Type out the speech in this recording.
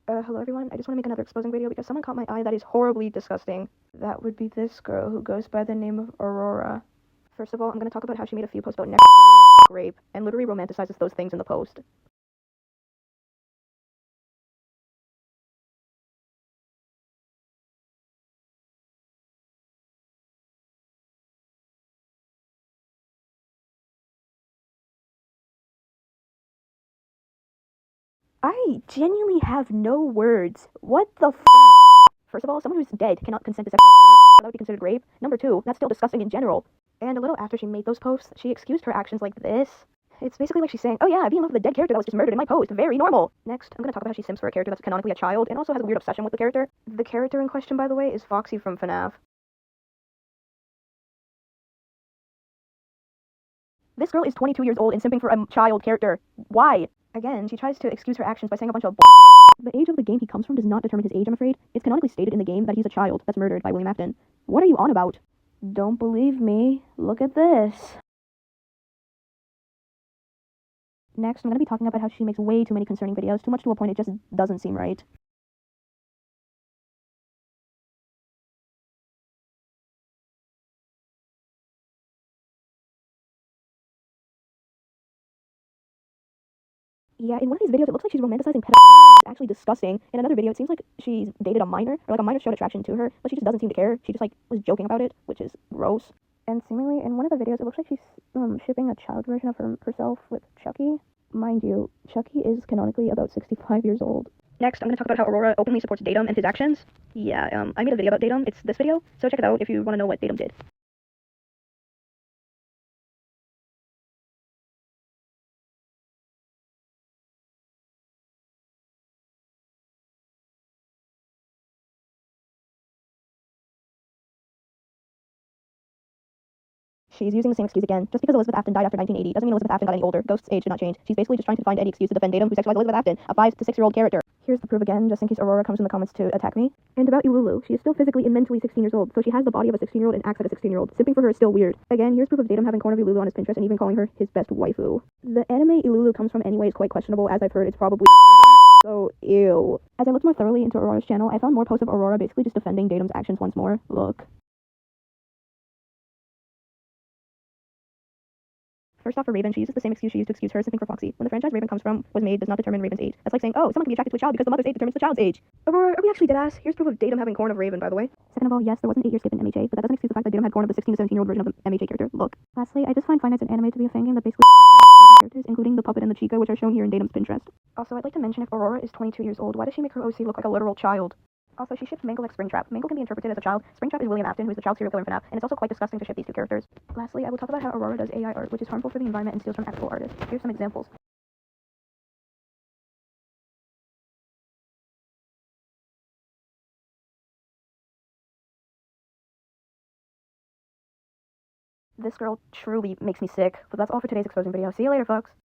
Hello everyone, I just want to make another exposing video because someone caught my eye that is horribly disgusting. That would be this girl who goes by the name of Aurora. First of all, I'm going to talk about how she made a few posts about rape, and literally romanticizes those things in the post. I genuinely have no words. What the f***? First of all, someone who's dead cannot consent to sexual activity. That would be considered rape. Number two, that's still disgusting in general. And a little after she made those posts, she excused her actions like this. It's basically like she's saying, oh yeah, I be in love with a dead character that was just murdered in my post. Very normal. Next, I'm going to talk about how she simps for a character that's canonically a child and also has a weird obsession with the character. The character in question, by the way, is Foxy from FNAF. This girl is 22 years old and simping for a child character. Why? Again, she tries to excuse her actions by saying a bunch of bullshit. The age of the game he comes from does not determine his age, I'm afraid. It's canonically stated in the game that he's a child that's murdered by William Afton. What are you on about? Don't believe me? Look at this. Next, I'm going to be talking about how she makes way too many concerning videos, too much to a point it just doesn't seem right. Yeah, in one of these videos, it looks like she's romanticizing pedophilia. It's actually disgusting. In another video, it seems like she's dated a minor, or like a minor showed attraction to her, but she just doesn't seem to care. She just like was joking about it, which is gross. And seemingly, in one of the videos, it looks like she's shipping a child version of herself with Chucky. Mind you, Chucky is canonically about 65 years old. Next, I'm going to talk about how Aurora openly supports Datum and his actions. Yeah, I made a video about Datum. It's this video, so check it out if you want to know what Datum did. She's using the same excuse again. Just because Elizabeth Afton died after 1980 doesn't mean Elizabeth Afton got any older. Ghost's age did not change. She's basically just trying to find any excuse to defend Datum, who sexualized Elizabeth Afton, a 5 to 6 year old character. Here's the proof again, just in case Aurora comes in the comments to attack me. And about Ululu, she is still physically and mentally 16 years old, so she has the body of a 16-year-old and acts like a 16-year-old. Simping for her is still weird. Again, here's proof of Datum having corner of Ululu on his Pinterest and even calling her his best waifu. The anime Ululu comes from anyway is quite questionable, as I've heard it's probably so ew. As I looked more thoroughly into Aurora's channel, I found more posts of Aurora basically just defending Datum's actions once more. Look. First off, for Raven, she uses the same excuse she used to excuse her simping for Foxy. When the franchise Raven comes from was made does not determine Raven's age. That's like saying, oh, someone can be attracted to a child because the mother's age determines the child's age. Aurora, are we actually deadass? Here's proof of Datum having corn of Raven, by the way. Second of all, yes, there was an 8-year skip in MHA, but that doesn't excuse the fact that Datum had corn of the 16 to 17-year-old version of the MHA character. Look. Lastly, I just find Five Nights at Anime to be a fangame that basically characters, including the puppet and the Chica, which are shown here in Datum's Pinterest. Also, I'd like to mention if Aurora is 22 years old, why does she make her OC look like a literal child? Also, she ships Mangle like Springtrap. Mangle can be interpreted as a child. Springtrap is William Afton, who is the child serial killer in FNAF, and it's also quite disgusting to ship these two characters. Lastly, I will talk about how Aurora does AI art, which is harmful for the environment and steals from actual artists. Here's some examples. This girl truly makes me sick, but that's all for today's exposing video. See you later, folks.